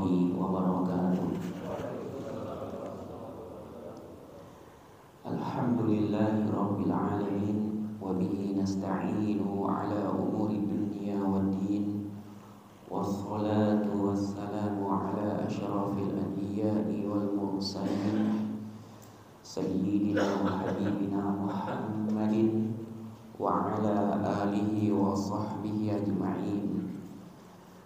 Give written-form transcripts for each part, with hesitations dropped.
wabarakatuh. Alhamdulillahi rabbil alamin, wa bihi nasta'inu ala umuri dunya waddin, wassalatu wassalamu ala asyrafil anbiya'i wal mursalin, sayyidina wa habibina Muhammadin wa ala alihi wa sahbihi ajma'in.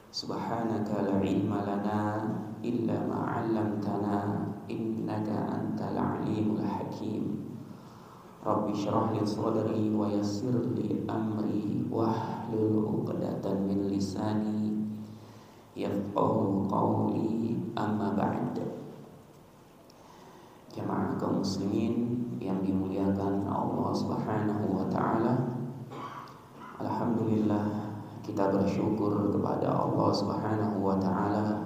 Subhanaka la ilma lana illa ma 'allamtana innaka antal alimul hakim. Rabbi shrah li sadri wa yassir li amri wahlul 'uqdatam min lisani yafqahu qawli, amma ba'd. Jamaah kaum muslimin yang dimuliakan Allah Subhanahu wa taala, alhamdulillah kita bersyukur kepada Allah Subhanahu wa taala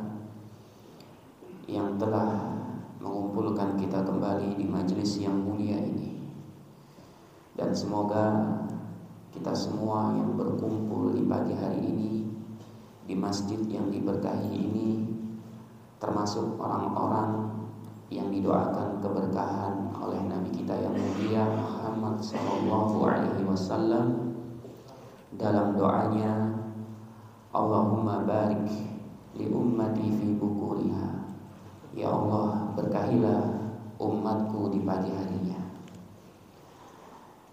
yang telah mengumpulkan kita kembali di majelis yang mulia ini. Dan semoga kita semua yang berkumpul di pagi hari ini di masjid yang diberkahi ini termasuk orang-orang yang didoakan keberkahan oleh Nabi kita yang mulia Muhammad sallallahu alaihi wasallam dalam doanya, Allahumma barik li ummati fi bukuriha. Ya Allah, berkahilah umatku di pagi harinya.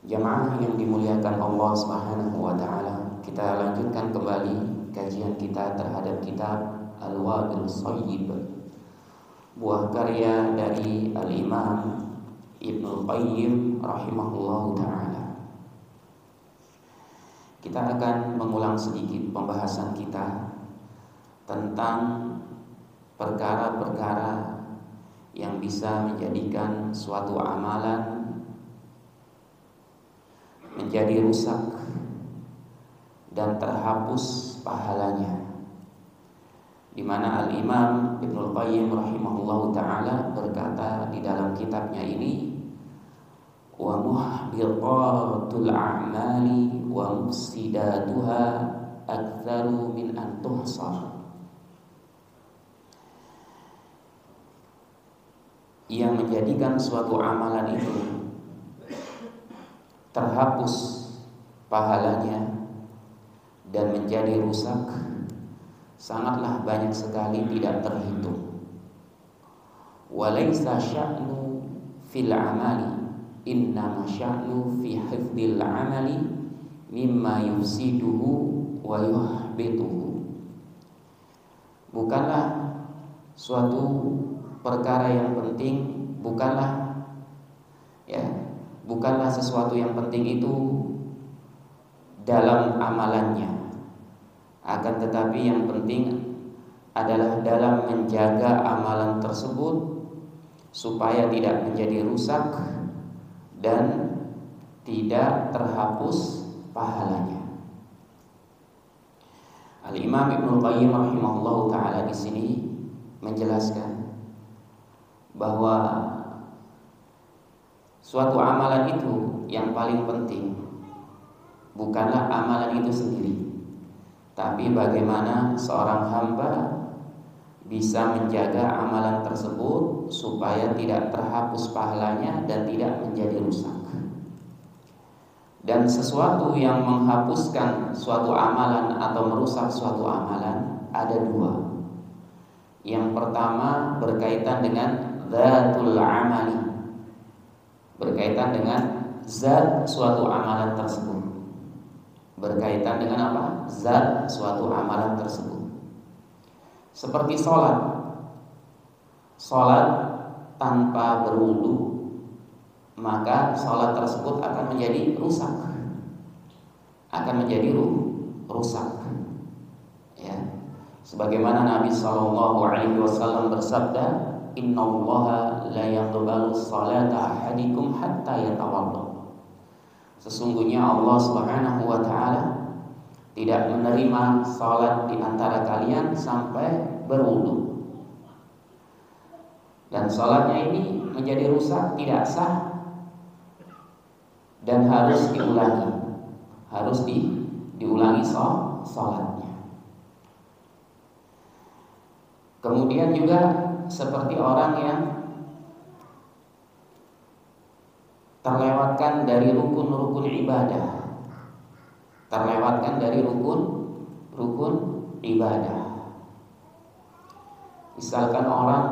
Jamaah yang dimuliakan Allah Subhanahu wa taala, kita lanjutkan kembali kajian kita terhadap kitab Al-Wabil Shayyib, buah karya dari Al-Imam Ibnu Qayyim rahimahullahu taala. Kita akan mengulang sedikit pembahasan kita tentang perkara-perkara yang bisa menjadikan suatu amalan menjadi rusak dan terhapus pahalanya, di mana Al-Imam Ibnu Qayyim rahimahullahu taala berkata di dalam kitabnya ini, wa muhbitatul a'mali wa mufsidatuha aktsaru min an tuhsar. Yang menjadikan suatu amalan itu terhapus pahalanya dan menjadi rusak sangatlah banyak sekali, tidak terhitung. Walaysa sya'nu fil amali, innama sya'nu fi hifdzil amali mimma yufsiduhu wa yuhbituhu. Bukanlah suatu perkara yang penting, bukanlah sesuatu yang penting itu dalam amalannya, akan tetapi yang penting adalah dalam menjaga amalan tersebut supaya tidak menjadi rusak dan tidak terhapus pahalanya. Al-Imam Ibnu Qayyim rahimahullahu taala di sini menjelaskan bahwa suatu amalan itu yang paling penting bukanlah amalan itu sendiri, tapi bagaimana seorang hamba bisa menjaga amalan tersebut supaya tidak terhapus pahalanya dan tidak menjadi rusak. Dan sesuatu yang menghapuskan suatu amalan atau merusak suatu amalan ada dua. Yang pertama berkaitan dengan zatul amali, berkaitan dengan zat suatu amalan tersebut. Berkaitan dengan apa? Zat suatu amalan tersebut. Seperti sholat tanpa berwudu, maka sholat tersebut akan menjadi rusak, ya. Sebagaimana Nabi SAW bersabda, Innallaha la yaqbalu sholata ahadikum hatta yatawadda. Sesungguhnya Allah Subhanahu wa taala tidak menerima salat di antara kalian sampai berwudu. Dan salatnya ini menjadi rusak, tidak sah, dan harus diulangi. Diulangi salatnya. Kemudian juga seperti orang yang terlewatkan dari rukun-rukun ibadah. Terlewatkan dari rukun ibadah. Misalkan orang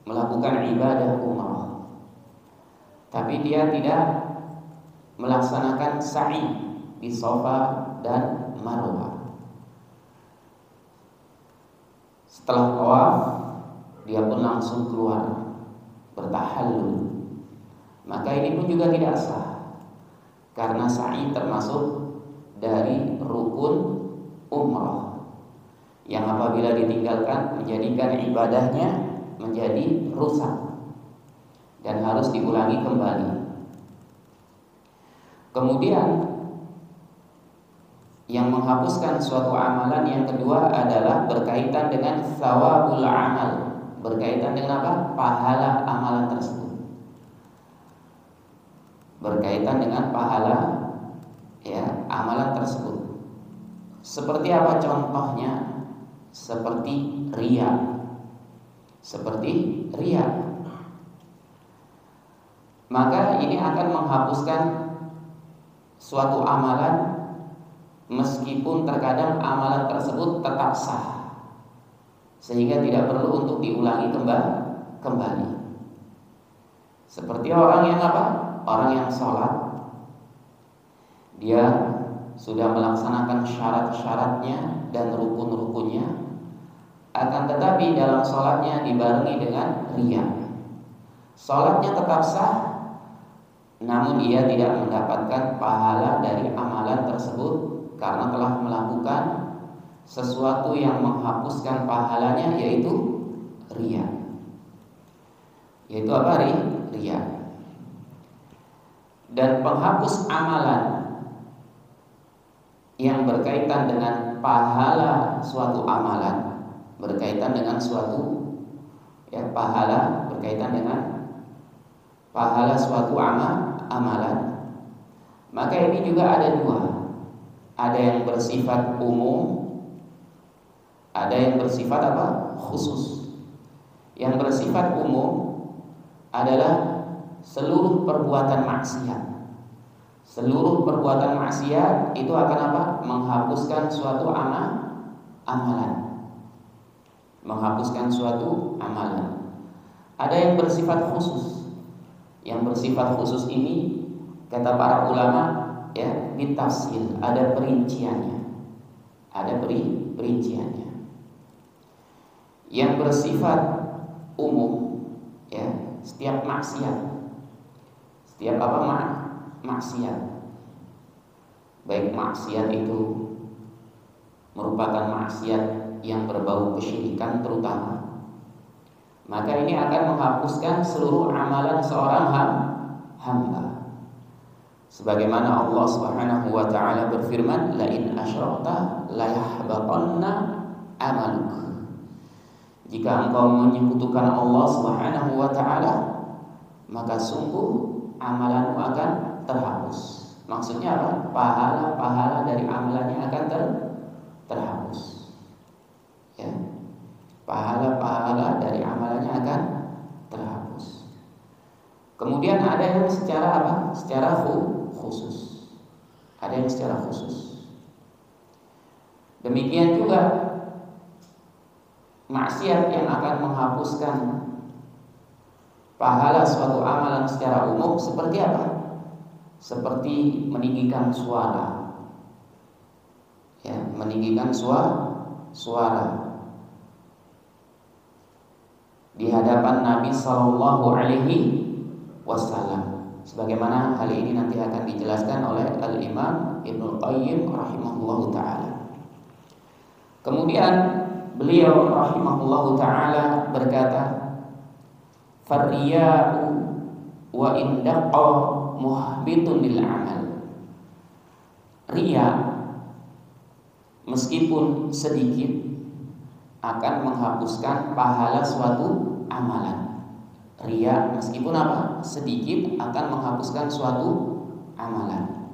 melakukan ibadah umrah, tapi dia tidak melaksanakan sa'i di Safa dan Marwah. Setelah tawaf, dia pun langsung keluar bertahallul. Maka ini pun juga tidak sah, karena sa'i termasuk dari rukun umrah yang apabila ditinggalkan menjadikan ibadahnya menjadi rusak dan harus diulangi kembali. Kemudian yang menghapuskan suatu amalan yang kedua adalah berkaitan dengan thawabul amal. Berkaitan dengan apa? Pahala amalan tersebut. Berkaitan dengan pahala amalan tersebut. Seperti apa contohnya? Seperti riya. Seperti riya. Maka ini akan menghapuskan suatu amalan, meskipun terkadang amalan tersebut tetap sah, sehingga tidak perlu untuk diulangi kembali. Seperti orang yang apa? Orang yang sholat, dia sudah melaksanakan syarat-syaratnya dan rukun-rukunnya, akan tetapi dalam sholatnya dibarengi dengan riya. Sholatnya tetap sah, namun ia tidak mendapatkan pahala dari amalan tersebut karena telah melakukan sesuatu yang menghapuskan pahalanya, yaitu riya. Yaitu apa? Riya. Dan penghapus amalan yang berkaitan dengan pahala suatu amalan, berkaitan dengan suatu pahala, berkaitan dengan pahala suatu amalan, maka ini juga ada dua. Ada yang bersifat umum, ada yang bersifat apa? Khusus. Yang bersifat umum adalah seluruh perbuatan maksiat. Seluruh perbuatan maksiat itu akan apa? Menghapuskan suatu amalan. Menghapuskan suatu amalan. Ada yang bersifat khusus. Yang bersifat khusus ini kata para ulama ditafsir, ada perinciannya. Ada perinciannya. Yang bersifat umum, setiap maksiat. Setiap apa? Maksiat. Baik maksiat itu merupakan maksiat yang berbau kesyirikan terutama, maka ini akan menghapuskan seluruh amalan seorang hamba. Sebagaimana Allah Subhanahu wa taala berfirman, "La in asyrakta la yahbatanna amaluk." Jika engkau menyekutukan Allah Subhanahu wa taala, maka sungguh amalanmu akan terhapus. Maksudnya apa? Pahala-pahala dari amalannya akan terhapus. Pahala-pahala dari amalannya akan terhapus. Kemudian ada yang secara apa? Secara khusus. Ada yang secara khusus. Demikian juga maksiat yang akan menghapuskan pahala suatu amalan secara umum seperti apa? Seperti meninggikan suara. Meninggikan suara di hadapan Nabi Sallallahu Alaihi Wasallam, sebagaimana hal ini nanti akan dijelaskan oleh Al-Imam Ibnu Qayyim rahimahullahu taala. Kemudian beliau rahimahullahu taala berkata, "Farriya'u wa indaqqa muhbitun lil amal." Riya meskipun sedikit akan menghapuskan pahala suatu amalan. Riya meskipun apa? Sedikit akan menghapuskan suatu amalan.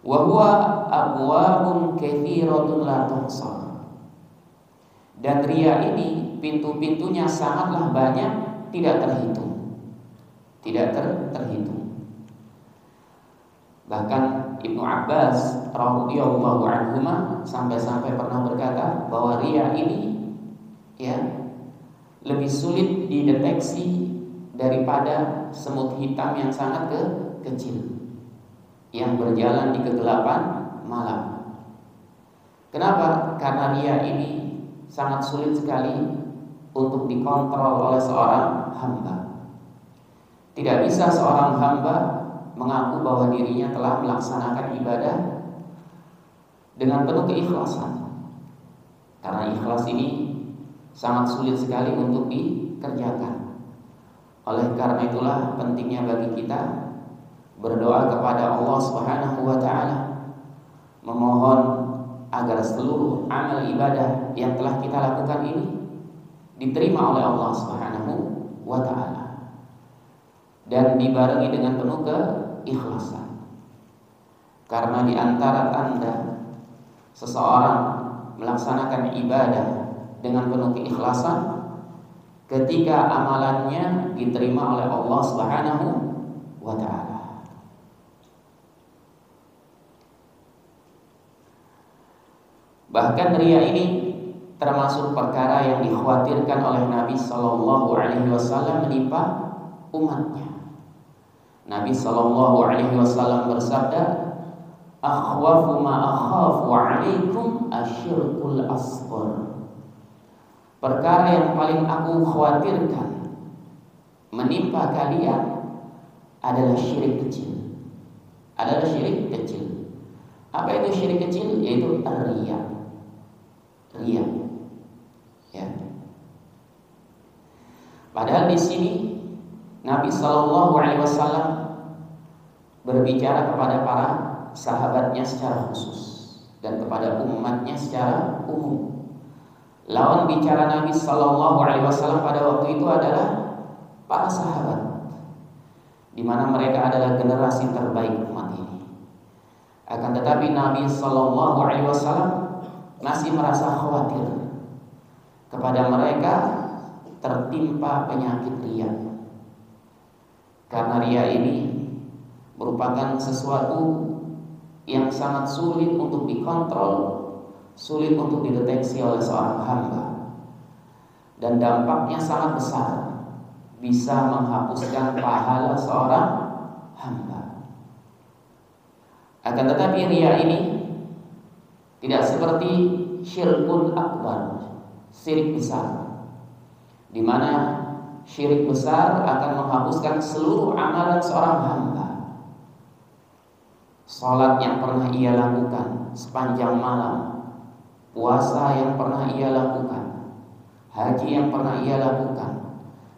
Wa huwa abwabun katsiratun la tuhsa. Dan ria ini pintu-pintunya sangatlah banyak, tidak terhitung. Tidak terhitung. Bahkan Ibnu Abbas radhiyallahu anhuma sampai-sampai pernah berkata bahwa ria ini ya lebih sulit dideteksi daripada semut hitam yang sangat kecil yang berjalan di kegelapan malam. Kenapa? Karena ria ini sangat sulit sekali untuk dikontrol oleh seorang hamba. Tidak bisa seorang hamba mengaku bahwa dirinya telah melaksanakan ibadah dengan penuh keikhlasan. Karena ikhlas ini sangat sulit sekali untuk dikerjakan. Oleh karena itulah pentingnya bagi kita berdoa kepada Allah Subhanahu wa taala, memohon agar seluruh amal ibadah yang telah kita lakukan ini diterima oleh Allah Subhanahu wa taala dan dibarengi dengan penuh keikhlasan. Karena di antara tanda seseorang melaksanakan ibadah dengan penuh keikhlasan ketika amalannya diterima oleh Allah Subhanahu wa taala. Bahkan ria ini termasuk perkara yang dikhawatirkan oleh Nabi Sallallahu Alaihi Wasallam menimpa umatnya. Nabi Sallallahu Alaihi Wasallam bersabda, "Akhwafu ma akhafu alaikum asyirkul asghar." Perkara yang paling aku khawatirkan menimpa kalian adalah syirik kecil. Adalah syirik kecil. Apa itu syirik kecil? Yaitu riya. Riya. Ya. Padahal di sini Nabi Shallallahu Alaihi Wasallam berbicara kepada para sahabatnya secara khusus dan kepada umatnya secara umum. Lawan bicara Nabi Shallallahu Alaihi Wasallam pada waktu itu adalah para sahabat, di mana mereka adalah generasi terbaik umat ini. Akan tetapi Nabi Shallallahu Alaihi Wasallam masih merasa khawatir kepada mereka tertimpa penyakit ria. Karena ria ini merupakan sesuatu yang sangat sulit untuk dikontrol, sulit untuk dideteksi oleh seorang hamba, dan dampaknya sangat besar, bisa menghapuskan pahala seorang hamba. Akan tetapi ria ini tidak seperti syirkul akbar, syirik besar, di mana syirik besar akan menghapuskan seluruh amalan seorang hamba. Salat yang pernah ia lakukan sepanjang malam, puasa yang pernah ia lakukan, haji yang pernah ia lakukan,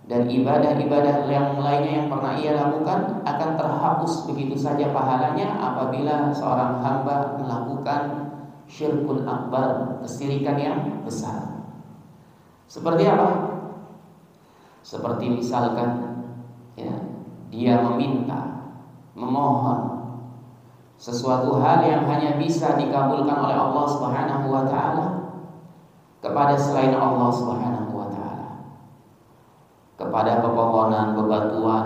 dan ibadah-ibadah yang lainnya yang pernah ia lakukan akan terhapus begitu saja pahalanya apabila seorang hamba melakukan syirkul akbar, kesyirikan yang besar. Seperti apa? Seperti misalkan ya, dia meminta, memohon sesuatu hal yang hanya bisa dikabulkan oleh Allah Subhanahu wa taala kepada selain Allah Subhanahu wa taala. Kepada pepohonan, bebatuan,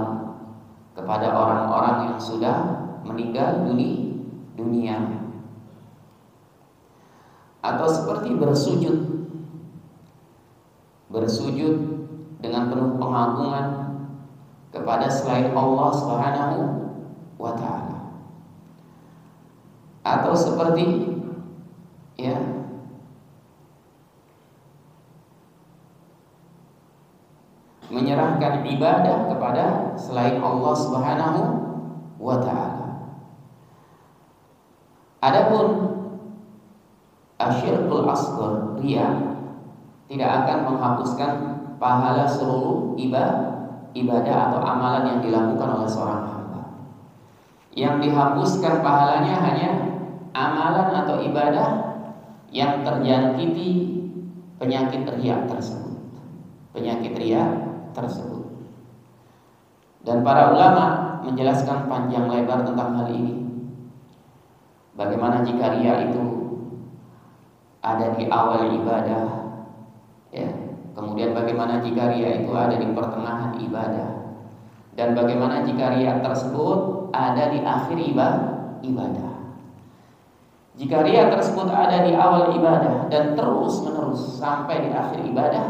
kepada orang-orang yang sudah meninggal dunia. Atau seperti bersujud dengan penuh pengagungan kepada selain Allah Subhanahu wa taala. Atau seperti ya menyerahkan ibadah kepada selain Allah Subhanahu wa taala. Adapun asyirkul asghar, ria, tidak akan menghapuskan pahala seluruh ibadah atau amalan yang dilakukan oleh seorang hamba. Yang dihapuskan pahalanya hanya amalan atau ibadah yang terjangkiti penyakit ria tersebut. Dan para ulama menjelaskan panjang lebar tentang hal ini. Bagaimana jika ria itu ada di awal ibadah, Ya. Kemudian bagaimana jika riya itu ada di pertengahan ibadah, dan bagaimana jika riya tersebut ada di akhir ibadah. Jika riya tersebut ada di awal ibadah dan terus menerus sampai di akhir ibadah,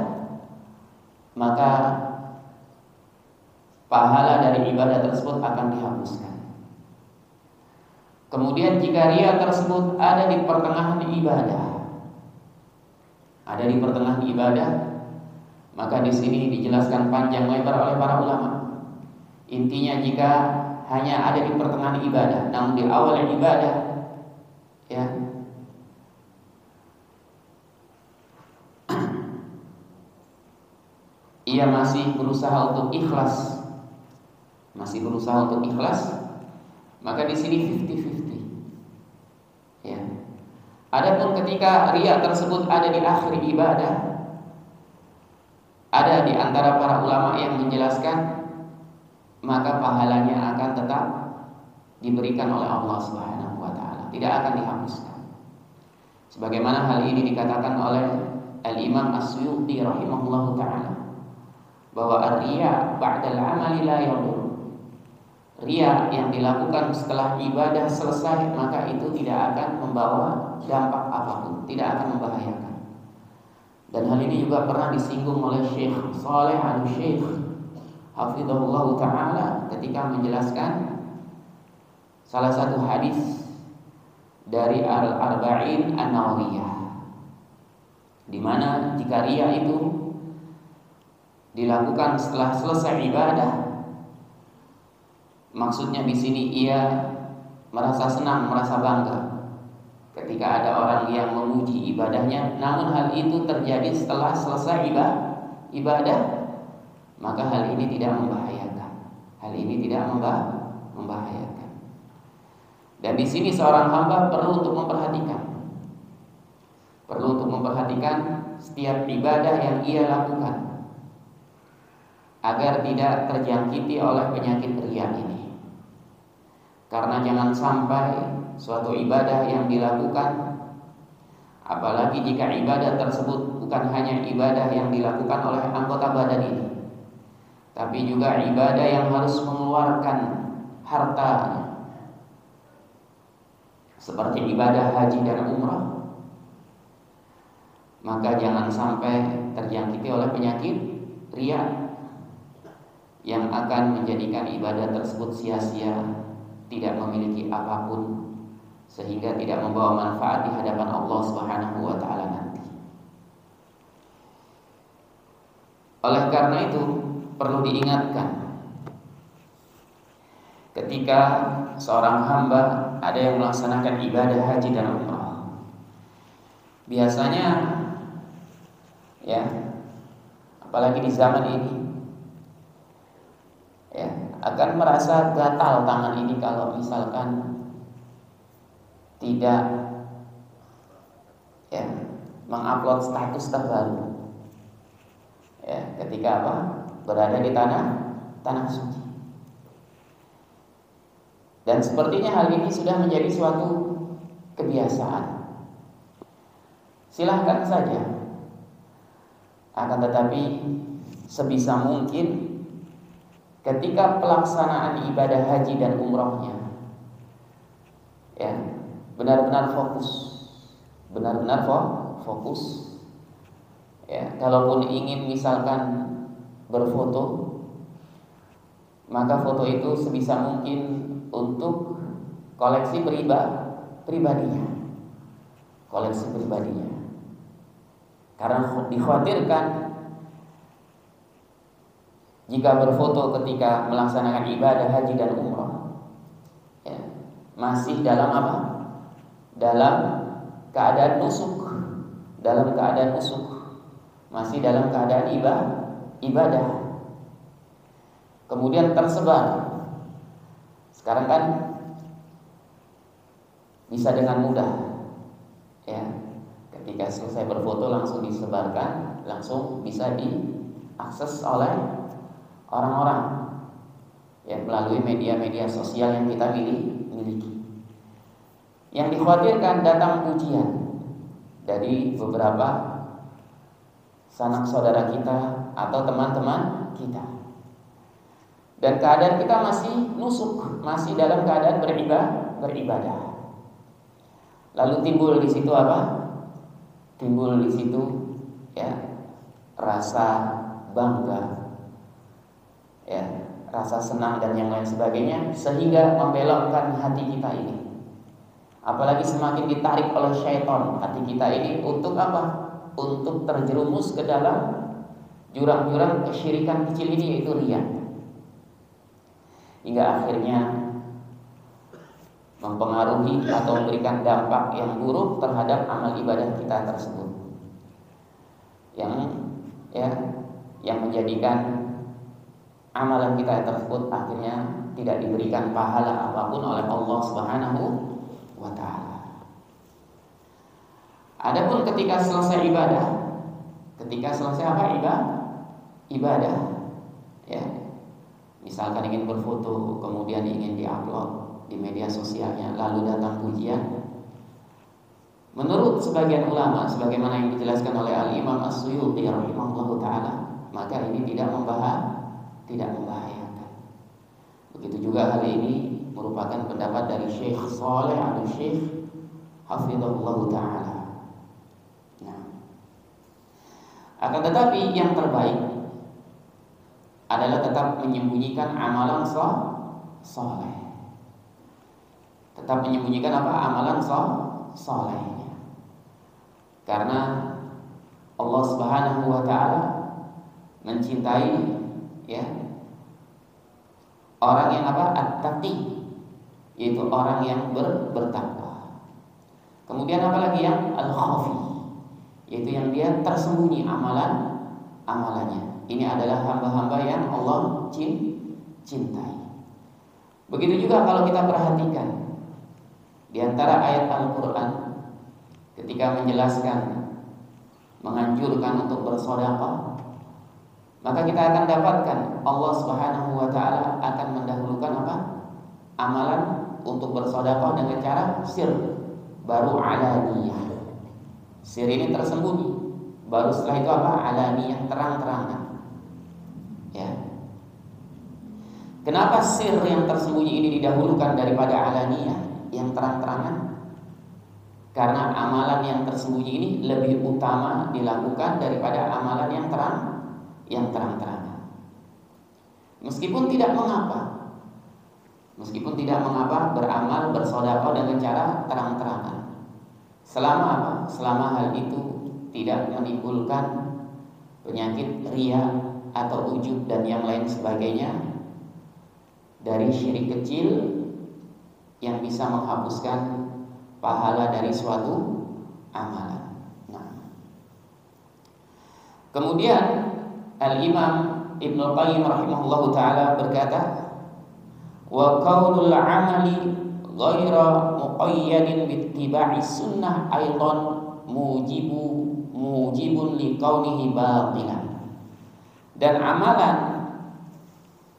maka pahala dari ibadah tersebut akan dihapuskan. Kemudian jika riya tersebut ada di pertengahan ibadah, maka di sini dijelaskan panjang lebar oleh para ulama. Intinya jika hanya ada di pertengahan ibadah, namun di awal ibadah, ya, ia masih berusaha untuk ikhlas, maka di sini 50-50. Ya. Adapun ketika riya tersebut ada di akhir ibadah, ada di antara para ulama yang menjelaskan, maka pahalanya akan tetap diberikan oleh Allah Subhanahu wa taala, tidak akan dihapuskan. Sebagaimana hal ini dikatakan oleh Al-Imam As-Suyuti rahimahullahu taala, bahwa ar-riya ba'dal amali la yadur. Riya yang dilakukan setelah ibadah selesai, maka itu tidak akan membawa dampak apapun, tidak akan membahayakan. Dan hal ini juga pernah disinggung oleh Syekh Saleh Al-Syekh hafizahullah ta'ala ketika menjelaskan salah satu hadis dari Al-Arba'in An-Nawawiyah, di mana jika riya itu dilakukan setelah selesai ibadah, maksudnya di sini ia merasa senang, merasa bangga ketika ada orang yang memuji ibadahnya, namun hal itu terjadi setelah selesai ibadah, maka hal ini tidak membahayakan. Dan di sini seorang hamba perlu untuk memperhatikan setiap ibadah yang ia lakukan, agar tidak terjangkiti oleh penyakit riya ini. Karena jangan sampai suatu ibadah yang dilakukan, apalagi jika ibadah tersebut bukan hanya ibadah yang dilakukan oleh anggota badan ini, tapi juga ibadah yang harus mengeluarkan hartanya, seperti ibadah haji dan umrah, maka jangan sampai terjangkiti oleh penyakit riya yang akan menjadikan ibadah tersebut sia-sia, tidak memiliki apapun, sehingga tidak membawa manfaat di hadapan Allah Subhanahu wa taala nanti. Oleh karena itu perlu diingatkan, ketika seorang hamba ada yang melaksanakan ibadah haji dan umrah, biasanya ya, apalagi di zaman ini, ya, akan merasa gatal tangan ini kalau misalkan tidak ya mengupload status terbaru, ya, ketika berada di tanah suci. Dan sepertinya hal ini sudah menjadi suatu kebiasaan. Silahkan saja, akan tetapi sebisa mungkin ketika pelaksanaan ibadah haji dan umrohnya, ya, benar-benar fokus. Ya, kalaupun ingin misalkan berfoto, maka foto itu sebisa mungkin untuk koleksi pribadinya. Karena dikhawatirkan jika berfoto ketika melaksanakan ibadah haji dan umrah, ya, masih dalam dalam keadaan nusuk, masih dalam keadaan ibadah, kemudian tersebar. Sekarang kan bisa dengan mudah, ya, ketika selesai berfoto langsung disebarkan, langsung bisa diakses oleh orang-orang, ya, melalui media-media sosial yang kita miliki. Yang dikhawatirkan datang pujian dari beberapa sanak saudara kita atau teman-teman kita. Dan keadaan kita masih nusuk, masih dalam keadaan beribadah. Lalu timbul di situ apa? Timbul di situ ya rasa bangga, ya rasa senang dan yang lain sebagainya, sehingga membelokkan hati kita ini. Apalagi semakin ditarik oleh syaitan hati kita ini untuk apa? Untuk terjerumus ke dalam jurang-jurang kesyirikan kecil ini, yaitu riya. Hingga akhirnya mempengaruhi atau memberikan dampak yang buruk terhadap amal ibadah kita tersebut. Yang menjadikan amalan kita tersebut akhirnya tidak diberikan pahala apapun oleh Allah Subhanahu wa ta'ala. Adapun ketika selesai ibadah, ibadah, ya, misalkan ingin berfoto kemudian ingin diupload di media sosialnya, lalu datang pujian, menurut sebagian ulama, sebagaimana yang dijelaskan oleh Al-Imam As-Suyuti rahimahullahu ta'ala, maka ini tidak membahayakan. Begitu juga hal ini merupakan pendapat dari Syekh Saleh Al-Syekh hafizahullahu ta'ala. Nah, akan tetapi yang terbaik adalah tetap menyembunyikan amalan saleh. Tetap menyembunyikan apa? Amalan salehnya. Karena Allah Subhanahu wa ta'ala mencintai ya orang yang apa? At-taqi, yaitu orang yang bertakwa. Kemudian apalagi yang al-khafi, yaitu yang dia tersembunyi amalannya. Ini adalah hamba-hamba yang Allah cintai. Begitu juga kalau kita perhatikan di antara ayat Al-Quran ketika menjelaskan, menganjurkan untuk bersedekah, maka kita akan dapatkan Allah Subhanahu wa ta'ala akan mendahulukan apa? Amalan untuk bersedekah dengan cara sir, baru alaniyah. Sir ini tersembunyi, baru setelah itu apa? Alaniyah, terang-terangan. Ya. Kenapa sir yang tersembunyi ini didahulukan daripada alaniyah yang terang-terangan? Karena amalan yang tersembunyi ini lebih utama dilakukan daripada amalan yang terang-terangan. Meskipun tidak mengapa beramal bersedekah dengan cara terang-terangan. Selama apa? Selama hal itu tidak menimbulkan penyakit riya atau ujub dan yang lain sebagainya dari syirik kecil yang bisa menghapuskan pahala dari suatu amalan. Nah, kemudian Al-Imam Ibnu Qayyim rahimahullahu ta'ala berkata, wa qaulul amali ghaira muqayyadin bittiba'i sunnah aidan mujibun liqaunihi batilan. Dan amalan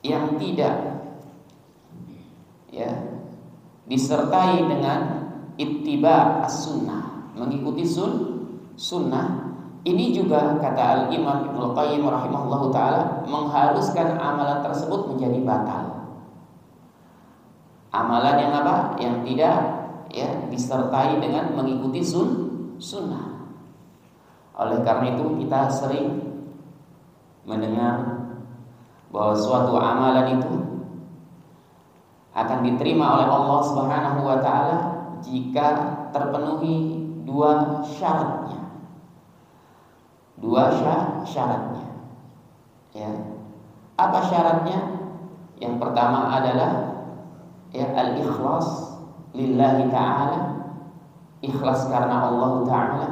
yang tidak disertai dengan ittiba as-sunnah, mengikuti sunnah, ini juga kata Al-Imam Ibnu Qayyim rahimahullahu ta'ala mengharuskan amalan tersebut menjadi batal. Amalan yang apa? Yang tidak disertai dengan mengikuti sunnah. Oleh karena itu kita sering mendengar bahwa suatu amalan itu akan diterima oleh Allah Subhanahu wa ta'ala jika terpenuhi dua syaratnya. Ya. Apa syaratnya? Yang pertama adalah al-ikhlas lillahi ta'ala, ikhlas karena Allah ta'ala,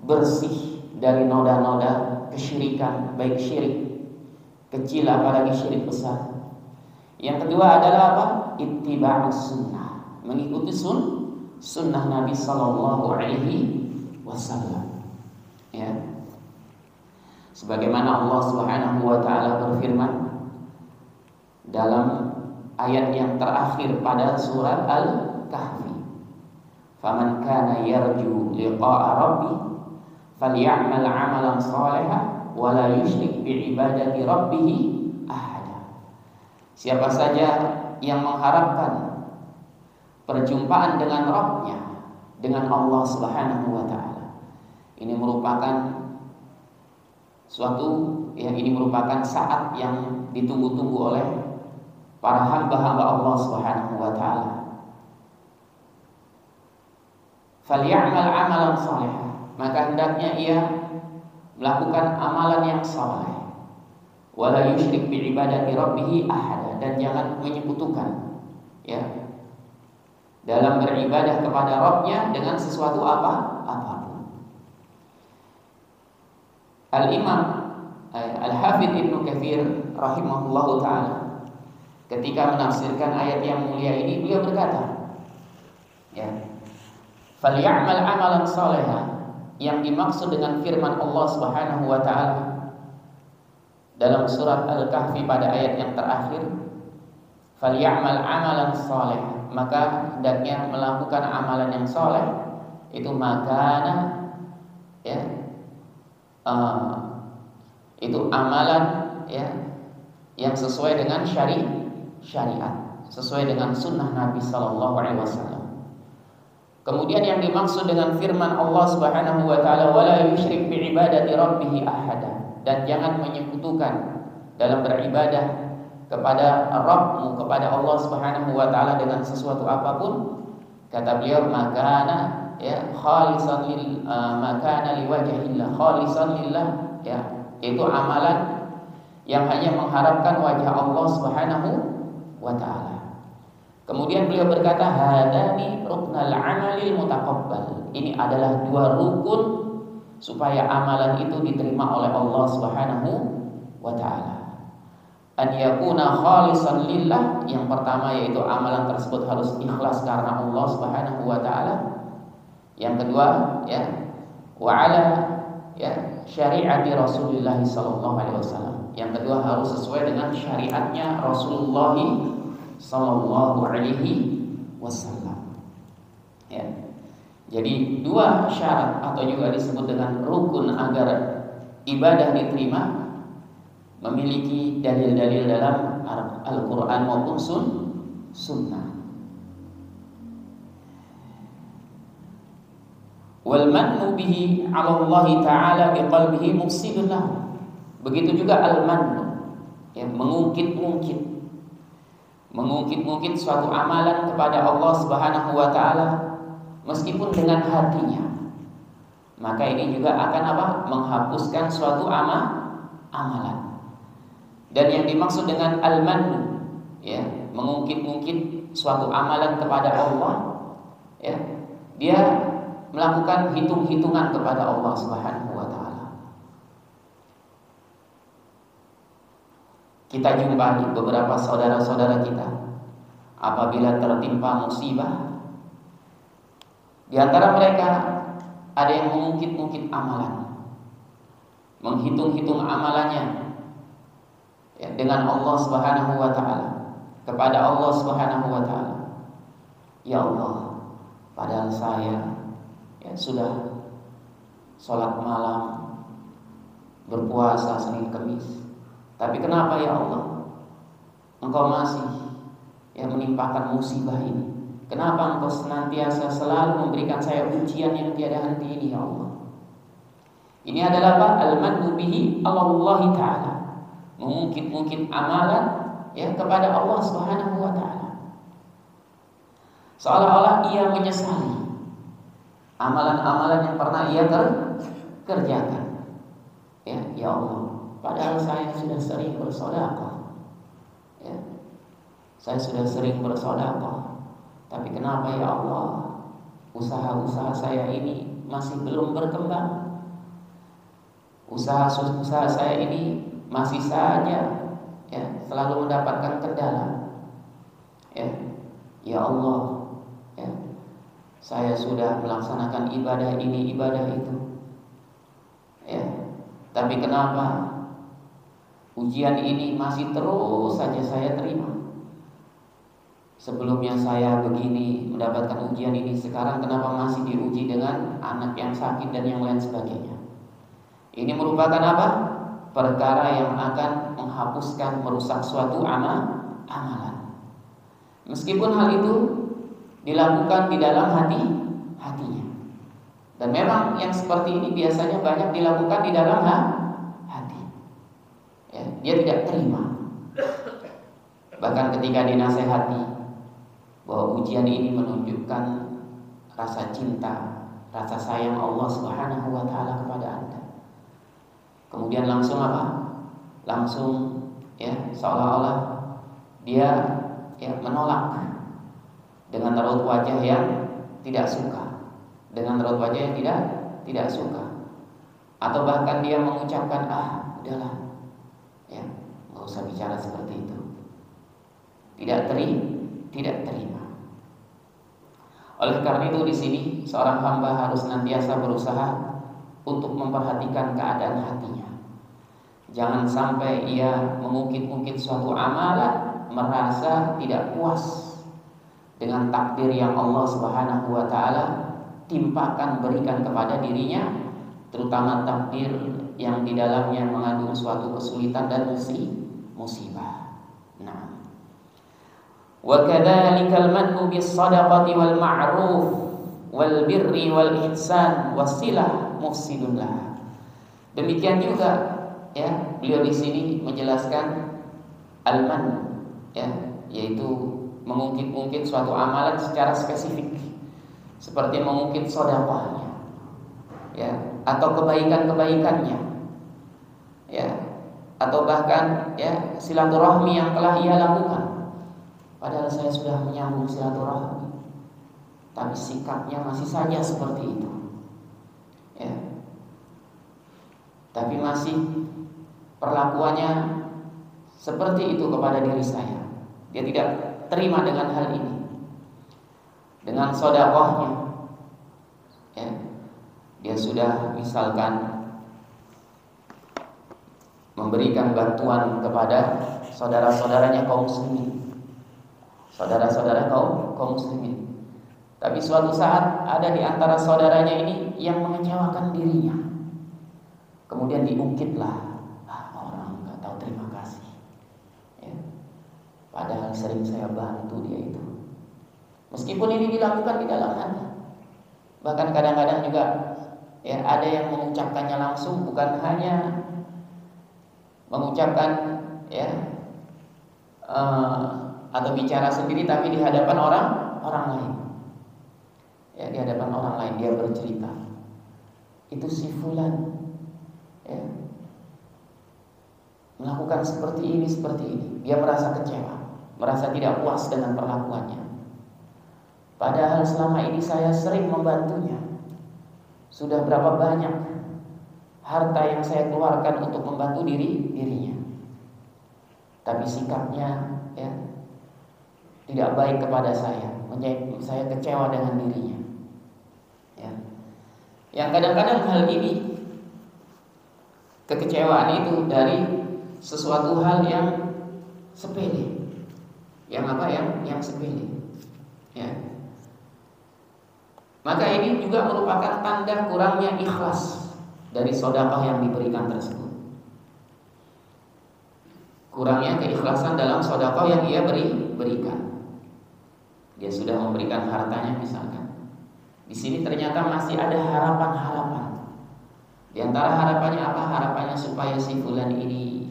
bersih dari noda-noda kesyirikan, baik syirik kecil apalagi syirik besar. Yang kedua adalah apa? Ittiba'us sunnah, mengikuti sunnah Nabi sallallahu alaihi wasallam. Ya. Sebagaimana Allah Subhanahu wa ta'ala berfirman dalam ayat yang terakhir pada surat Al-Kahfi, "Faman kana yarju liqa'a rabbih Falyamal 'amalan shalihan wa la yusyrik bi'ibadati rabbih ahada. Siapa saja yang mengharapkan perjumpaan dengan Rabb-Nya, dengan Allah Subhanahu wa taala. Ini merupakan ini merupakan saat yang ditunggu-tunggu oleh para hamba-hamba Allah Subhanahu wa taala. Falyamal 'amalan shalihan, maka hendaknya ia melakukan amalan yang saleh. Wala yusyrik bi ibadati rabbih ahada, dan jangan menyekutukan dalam beribadah kepada Rabb-Nya dengan sesuatu apapun. Al-Imam Al-Hafidz Ibnu Katsir rahimahullahu taala ketika menafsirkan ayat yang mulia ini, beliau berkata, falyamal 'amalan shalihan, yang dimaksud dengan firman Allah Subhanahu wa taala dalam surat Al-Kahfi pada ayat yang terakhir, falyamal 'amalan shalihan, maka hendaknya melakukan amalan yang saleh, itu makana itu amalan yang sesuai dengan syariat, sesuai dengan sunnah Nabi sallallahu alaihi wasallam. Kemudian yang dimaksud dengan firman Allah Subhanahu wa taala, wala yusyrik bi ibadati rabbih ahada, dan jangan menyekutukan dalam beribadah kepada Rabbmu, kepada Allah Subhanahu wa taala dengan sesuatu apapun. Kata beliau, makana khalisan lil makana liwajhillah, khalisan lillah, itu amalan yang hanya mengharapkan wajah Allah Subhanahu wa taala. Kemudian beliau berkata, hadani ruknal amalil mutaqabbal, ini adalah dua rukun supaya amalan itu diterima oleh Allah Subhanahu wa taala. An yakuna khalisan lillah, yang pertama yaitu amalan tersebut harus ikhlas karena Allah Subhanahu wa taala. Yang kedua, wa ala syariati Rasulullah sallallahu alaihi wasallam. Yang kedua harus sesuai dengan syariatnya Rasulullah sallallahu alaihi wasallam. Jadi dua syarat atau juga disebut dengan rukun agar ibadah diterima memiliki dalil-dalil dalam Al-Quran maupun sunnah. Wal mannu bihi 'ala Allah Ta'ala biqalbihi mufsidun lahu. Begitu juga al-mannu, mengungkit suatu amalan kepada Allah Subhanahu wa taala meskipun dengan hatinya. Maka ini juga akan menghapuskan suatu amalan. Dan yang dimaksud dengan al-mannu, mengungkit suatu amalan kepada Allah, dia melakukan hitung-hitungan kepada Allah Subhanahu wa taala. Kita jumpai beberapa saudara-saudara kita apabila tertimpa musibah, di antara mereka ada yang mengungkit-ungkit amalan, menghitung-hitung amalannya dengan Allah Subhanahu wa taala, kepada Allah Subhanahu wa taala. Ya Allah, padahal saya sudah sholat malam, berpuasa Senin Kemis, tapi kenapa ya Allah Engkau masih menimpakan musibah ini? Kenapa Engkau senantiasa selalu memberikan saya ujian yang tiada henti ini ya Allah? Ini adalah al-mannu bihi Allah Ta'ala, mengungkit amalan kepada Allah Subhanahu wa taala, seolah-olah ia menyesali amalan-amalan yang pernah ia kerjakan. Ya Allah, padahal saya sudah sering bersedekah. Saya sudah sering bersedekah, tapi kenapa ya Allah usaha-usaha saya ini masih belum berkembang? Usaha saya ini masih saja selalu mendapatkan kendala. Ya Allah, saya sudah melaksanakan ibadah ini, ibadah itu, tapi kenapa ujian ini masih terus saja saya terima? Sebelumnya saya begini mendapatkan ujian ini, sekarang kenapa masih diuji dengan anak yang sakit dan yang lain sebagainya? Ini merupakan apa? Perkara yang akan menghapuskan, merusak suatu amalan. Meskipun hal itu dilakukan di dalam hatinya. Dan memang yang seperti ini biasanya banyak dilakukan di dalam hati. Ya, dia tidak terima. Bahkan ketika dinasehati bahwa ujian ini menunjukkan rasa cinta, rasa sayang Allah Subhanahu wa taala kepada Anda. Kemudian langsung apa? Langsung ya seolah-olah dia menolak dengan raut wajah yang tidak suka, dengan raut wajah yang tidak suka, atau bahkan dia mengucapkan udahlah, ya nggak usah bicara seperti itu, tidak terima. Oleh karena itu di sini seorang hamba harus senantiasa berusaha untuk memperhatikan keadaan hatinya. Jangan sampai ia mengungkit-ungkit suatu amalan, merasa tidak puas dengan takdir yang Allah Subhanahu wa taala timpakan, berikan kepada dirinya, terutama takdir yang di dalamnya mengandung suatu kesulitan dan musibah. Nah, wa kadzalikal mannu bis shadaqati wal ma'ruf wal birri wal ihsan wasilah mufsidun lah. Demikian juga ya, beliau di sini menjelaskan al-man, ya, yaitu mengungkit-ungkit suatu amalan secara spesifik, seperti mengungkit sedekahnya, ya, atau kebaikan-kebaikannya, ya, atau bahkan ya silaturahmi yang telah ia lakukan. Padahal saya sudah menyambung silaturahmi, tapi sikapnya masih saja seperti itu, ya. Tapi masih perlakuannya seperti itu kepada diri saya. Dia tidak terima dengan hal ini, dengan sedekahnya, ya. Dia sudah misalkan memberikan bantuan kepada saudara-saudaranya kaum muslimin, saudara-saudara kaum muslimin. Tapi suatu saat ada di antara saudaranya ini yang mengecewakan dirinya. Kemudian diungkitlah, orang nggak tahu terima kasih, ya. Padahal sering saya bantu dia itu. Meskipun ini dilakukan di dalam hati. Bahkan kadang-kadang juga ya ada yang mengucapkannya langsung, bukan hanya mengucapkan ya atau bicara sendiri, tapi di hadapan orang lain. Ya, di hadapan orang lain dia bercerita, itu si fulan, ya, melakukan seperti ini. Dia merasa kecewa, merasa tidak puas dengan perlakuannya. Padahal selama ini saya sering membantunya. Sudah berapa banyak harta yang saya keluarkan untuk membantu dirinya. Tapi sikapnya ya tidak baik kepada saya, saya kecewa dengan dirinya. Ya. Yang kadang-kadang hal ini, kekecewaan itu dari sesuatu hal yang sepele, yang sepele, ya. Maka ini juga merupakan tanda kurangnya ikhlas dari sedekah yang diberikan tersebut. Kurangnya keikhlasan dalam sedekah yang ia berikan. Dia sudah memberikan hartanya misalkan. Di sini ternyata masih ada harapan-harapan. Di antara harapannya apa? Harapannya supaya si fulan ini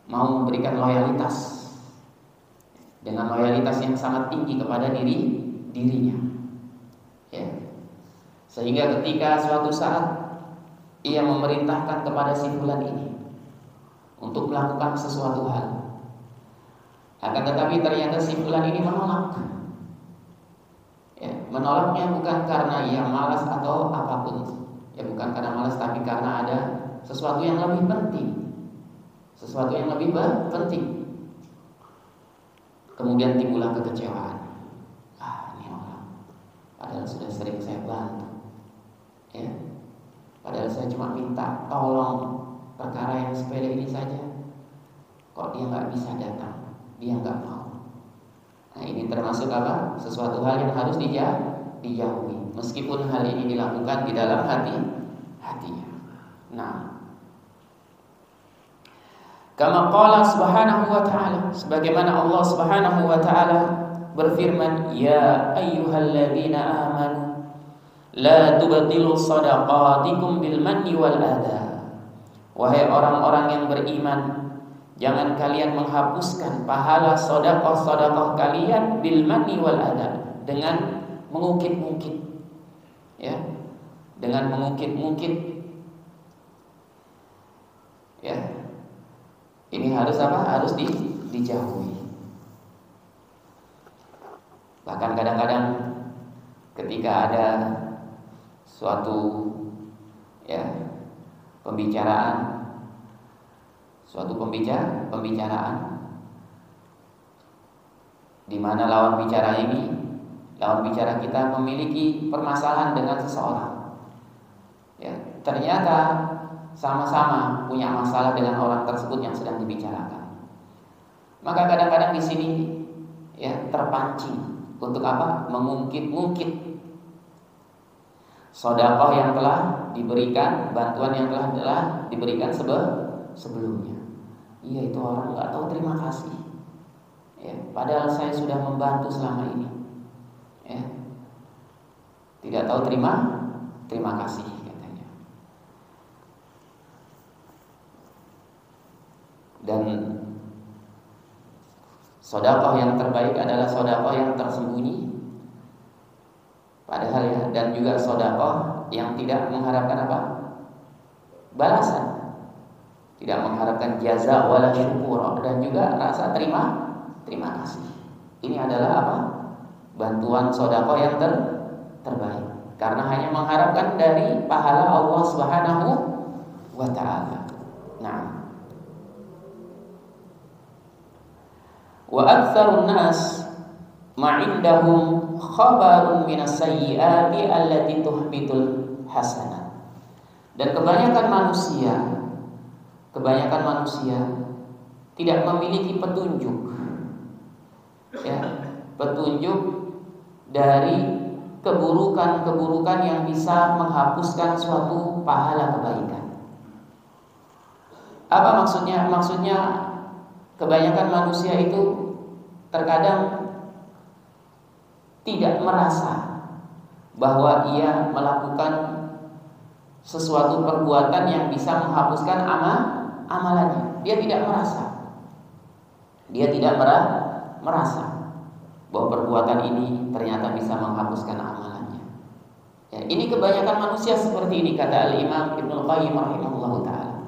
mau memberikan loyalitas, dengan loyalitas yang sangat tinggi kepada dirinya. Ya. Sehingga ketika suatu saat ia memerintahkan kepada si fulan ini untuk melakukan sesuatu hal, akan tetapi ternyata si fulan ini menolak. Ya, menolaknya bukan karena ia malas atau apapun. Ya, bukan karena malas, tapi karena ada sesuatu yang lebih penting. Sesuatu yang lebih penting. Kemudian timbullah kekecewaan. Ini orang, padahal sudah sering saya bantu, ya. Padahal saya cuma minta tolong perkara yang sepele ini saja, kok dia nggak bisa datang, dia nggak mau. Nah, ini termasuk apa? Sesuatu hal yang harus dijauhi, meskipun hal ini dilakukan di dalam hatinya. Nah, kama qala subhanahu wa ta'ala, sebagaimana Allah subhanahu wa ta'ala berfirman, ya ayyuhalladzina amanu la tubtilu shadaqatikum bil manni wal adha. Wahai orang-orang yang beriman, jangan kalian menghapuskan pahala sedekah-sedekah kalian bil manni wal adha, dengan mengungkit-ungkit, ya, dengan mengungkit-ungkit. Ya, ini harus apa? Harus dijauhi. Bahkan kadang-kadang ketika ada suatu pembicaraan di mana lawan bicara kita memiliki permasalahan dengan seseorang. Ya, ternyata sama-sama punya masalah dengan orang tersebut yang sedang dibicarakan. Maka kadang-kadang di sini terpancing untuk apa? Mengungkit-ungkit sedekah yang telah diberikan, bantuan yang telah diberikan sebelumnya. Iya, itu orang nggak tahu terima kasih. Ya, padahal saya sudah membantu selama ini. Ya, tidak tahu terima kasih. Dan sedekah yang terbaik adalah sedekah yang tersembunyi, padahal dan juga sedekah yang tidak mengharapkan apa? Balasan, tidak mengharapkan jaza wala syukur, dan juga rasa terima kasih. Ini adalah apa? Bantuan sedekah yang terbaik, karena hanya mengharapkan dari pahala Allah Subhanahu wa ta'ala. Nah, wa aktsarun nas ma'indahum khabarun minas sayyiati allati tuhbitul hasanat. Dan kebanyakan manusia tidak memiliki petunjuk, petunjuk dari keburukan-keburukan yang bisa menghapuskan suatu pahala kebaikan. Apa maksudnya? Maksudnya kebanyakan manusia itu terkadang tidak merasa bahwa ia melakukan sesuatu perbuatan yang bisa menghapuskan amalannya. Dia tidak merasa. Dia tidak merasa bahwa perbuatan ini ternyata bisa menghapuskan amalannya. Ya, ini kebanyakan manusia seperti ini, kata Al-Imam Ibnul Qayyim rahimahullahu ta'ala.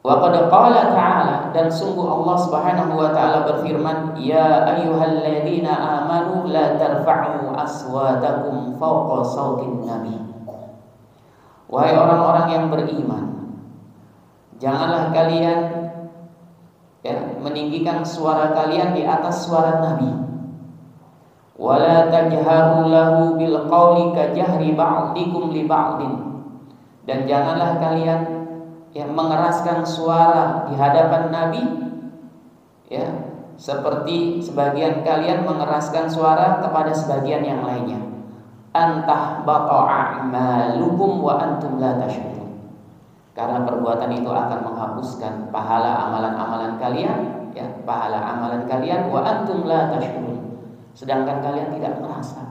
Wa qad qala ta'ala, dan sungguh Allah Subhanahu wa ta'ala berfirman, ya ayyuhalladzina amanu la tarfa'u aswatakum fawqa sautin nabi. Wahai orang-orang yang beriman, janganlah kalian meninggikan suara kalian di atas suara Nabi. Wala tajharu lahu bil qawli kajahri ba'dikum li ba'din. Dan janganlah kalian mengeraskan suara di hadapan Nabi, seperti sebagian kalian mengeraskan suara kepada sebagian yang lainnya. Antah bata'a a'malukum wa antum la tashkurun. Karena perbuatan itu akan menghapuskan pahala amalan-amalan kalian, pahala amalan kalian, wa antum la tashkurun, sedangkan kalian tidak merasa.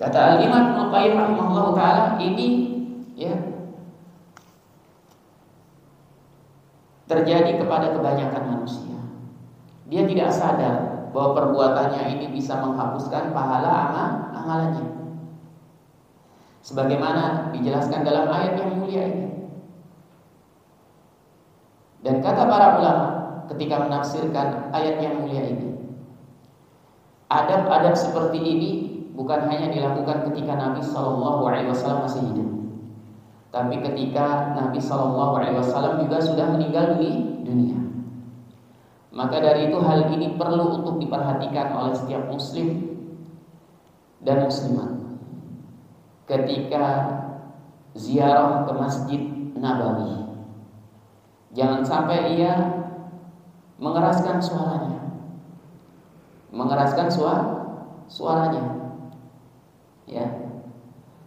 Kata Al-Imam Ibnu Qayyim rahimahullah ta'ala, ini terjadi kepada kebanyakan manusia. Dia tidak sadar bahwa perbuatannya ini bisa menghapuskan pahala amalannya, sebagaimana dijelaskan dalam ayat yang mulia ini. Dan kata para ulama ketika menafsirkan ayat yang mulia ini, adab-adab seperti ini bukan hanya dilakukan ketika Nabi SAW masih hidup, tapi ketika Nabi SAW juga sudah meninggal dunia. Maka dari itu hal ini perlu untuk diperhatikan oleh setiap muslim dan muslimat ketika ziarah ke Masjid Nabawi. Jangan sampai ia mengeraskan suaranya, suaranya,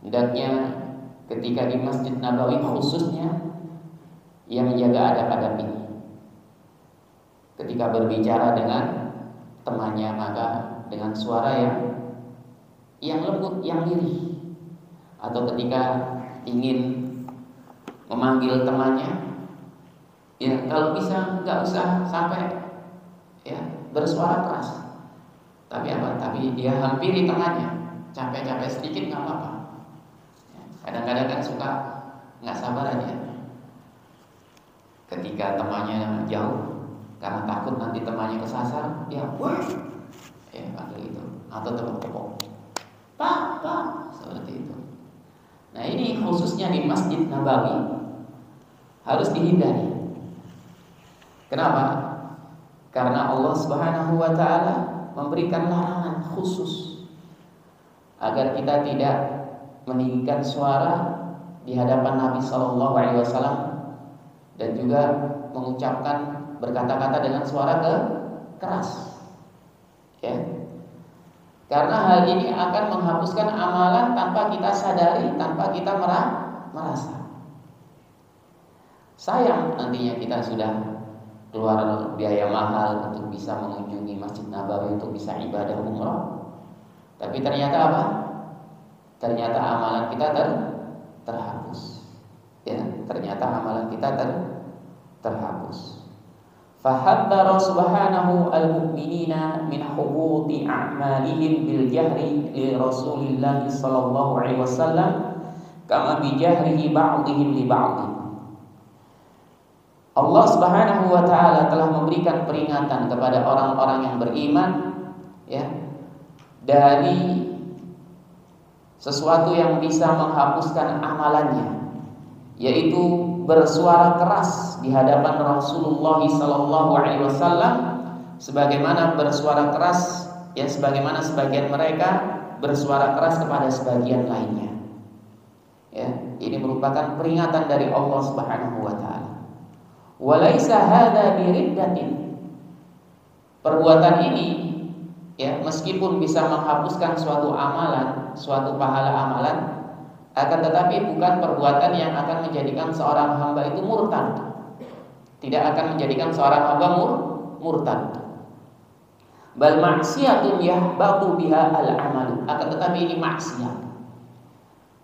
hendaknya ketika di Masjid Nabawi khususnya yang menjaga adab-adab ini. Ketika berbicara dengan temannya maka dengan suara yang lembut, yang lirih. Atau ketika ingin memanggil temannya, ya kalau bisa nggak usah sampai ya bersuara keras. Tapi dia hampiri temannya, capek-capek sedikit nggak apa-apa. Kadang-kadang kan suka nggak sabar aja ketika temannya jauh, karena takut nanti temannya kesasar, dia wah, ya panggil itu, atau tepuk-tepuk, pak, seperti itu. Nah ini khususnya di Masjid Nabawi harus dihindari. Kenapa? Karena Allah Subhanahu wa Ta'ala memberikan larangan khusus agar kita tidak meninggikan suara di hadapan Nabi Sallallahu Alaihi Wasallam dan juga mengucapkan berkata-kata dengan suara keras. Ya. Karena hal ini akan menghapuskan amalan tanpa kita sadari, tanpa kita merasa. Sayang nantinya kita sudah keluar biaya mahal untuk bisa mengunjungi Masjid Nabawi, untuk bisa ibadah umrah. Tapi ternyata apa? Ternyata amalan kita terhapus. Ya, ternyata amalan kita terhapus. Fahaddara subhanahu al-mu'minina min hubuti a'malihim bil jahri li Rasulillah sallallahu alaihi wasallam kama bi jahrihi ba'dihim li ba'dih. Allah Subhanahu wa Ta'ala telah memberikan peringatan kepada orang-orang yang beriman, ya, dari sesuatu yang bisa menghapuskan amalannya, yaitu bersuara keras di hadapan Rasulullah sallallahu alaihi wasallam, sebagaimana bersuara keras, ya, sebagaimana sebagian mereka bersuara keras kepada sebagian lainnya. Ya, ini merupakan peringatan dari Allah Subhanahu wa Ta'ala. Walaisa hadza biriddatin. Perbuatan ini, ya, meskipun bisa menghapuskan suatu amalan, suatu pahala amalan, akan tetapi bukan perbuatan yang akan menjadikan seorang hamba itu murtad. Tidak akan menjadikan seorang hamba murtad. Bal maksiatun yahbatu biha al-amalu. Akan tetapi ini maksiat.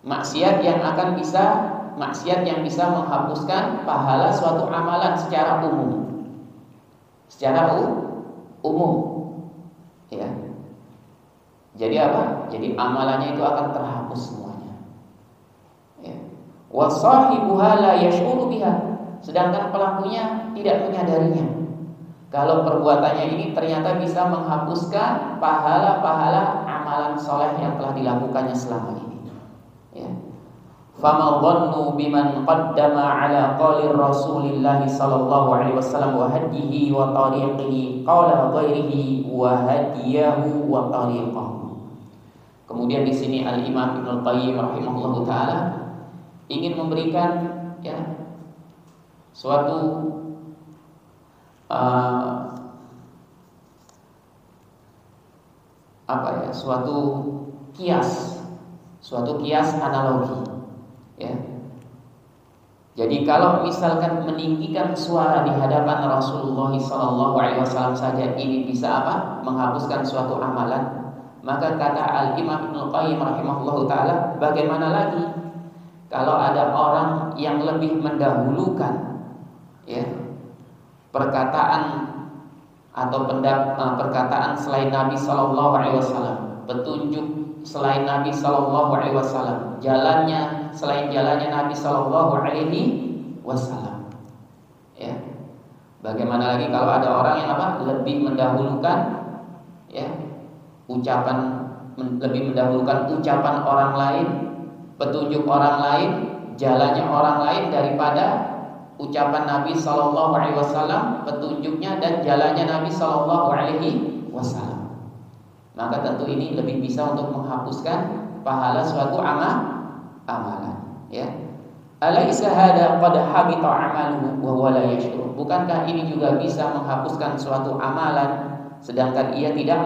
Maksiat yang bisa menghapuskan pahala suatu amalan secara umum. Secara umum. Ya. Jadi apa? Jadi amalannya itu akan terhapus semuanya. Ya. Wa sahibuha la yash'uru biha. Sedangkan pelakunya tidak menyadarinya. Kalau perbuatannya ini ternyata bisa menghapuskan pahala-pahala amalan soleh yang telah dilakukannya selama ini. Ya. Fama dhannu biman qaddama ala qawli Rasulillah sallallahu alaihi wasallam wa hadihi wa tariqihi qawla ghairihi wa hadiyahu wa tariqahu. Kemudian di sini Al-Imam Ibnu Qayyim rahimahullahu taala ingin memberikan, ya, suatu suatu kias analogi. Ya. Jadi kalau misalkan meninggikan suara di hadapan Rasulullah SAW saja ini bisa apa? Menghapuskan suatu amalan, maka kata Al-Imam Ibnu Qayyim rahimahullahu taala, bagaimana lagi kalau ada orang yang lebih mendahulukan, ya, perkataan atau perkataan selain Nabi Sallallahu Alaihi Wasallam, petunjuk selain Nabi Sallallahu Alaihi Wasallam, jalannya selain jalannya Nabi Sallallahu Alaihi Wasallam. Ya, bagaimana lagi kalau ada orang yang apa? Lebih mendahulukan, ya, lebih mendahulukan ucapan orang lain, petunjuk orang lain, jalannya orang lain daripada ucapan Nabi Sallallahu Alaihi Wasallam, petunjuknya dan jalannya Nabi Sallallahu Alaihi Wasallam. Maka tentu ini lebih bisa untuk menghapuskan pahala suatu amalan. Ya. Alaysa hada qad habita amaluhu wa huwa la yashkur. Bukankah ini juga bisa menghapuskan suatu amalan sedangkan ia tidak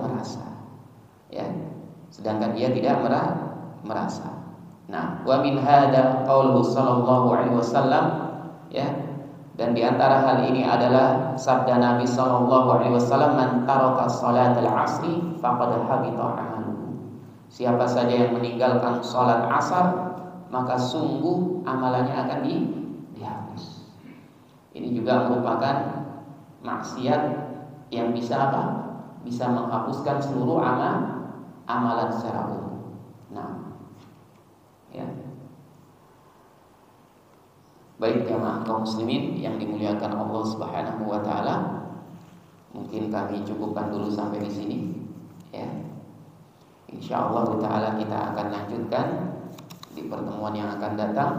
merasa? Ya. Sedangkan ia tidak merasa. Nah, wa min hada qauluhu sallallahu alaihi wasallam, ya. Dan di antara hal ini adalah sabda Nabi sallallahu alaihi wasallam, man taraka salatal asri faqad habita amaluhu. Siapa saja yang meninggalkan salat asar, maka sungguh amalannya akan dihapus. Ini juga merupakan maksiat yang bisa apa? Bisa menghapuskan seluruh amalan secara umum. Nah, ya. Baik jamaah kaum muslimin yang dimuliakan Allah Subhanahu wa taala, mungkin kami cukupkan dulu sampai di sini, ya. Insyaallah taala kita akan lanjutkan di pertemuan yang akan datang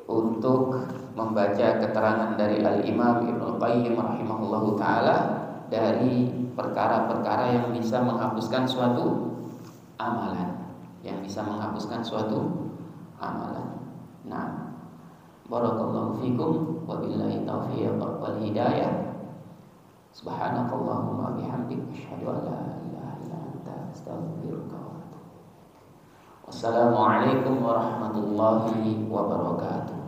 untuk membaca keterangan dari Al-Imam Ibnu Qayyim rahimahullahu taala dari perkara-perkara yang bisa menghapuskan suatu amalan, Nah, barakallahu fikum wa billahi taufiq wal hidayah. Subhanakallahumma bihamdik asyhadu an la ilaha illa anta astaghfiruka wa atubu. Wassalamualaikum warahmatullahi wabarakatuh.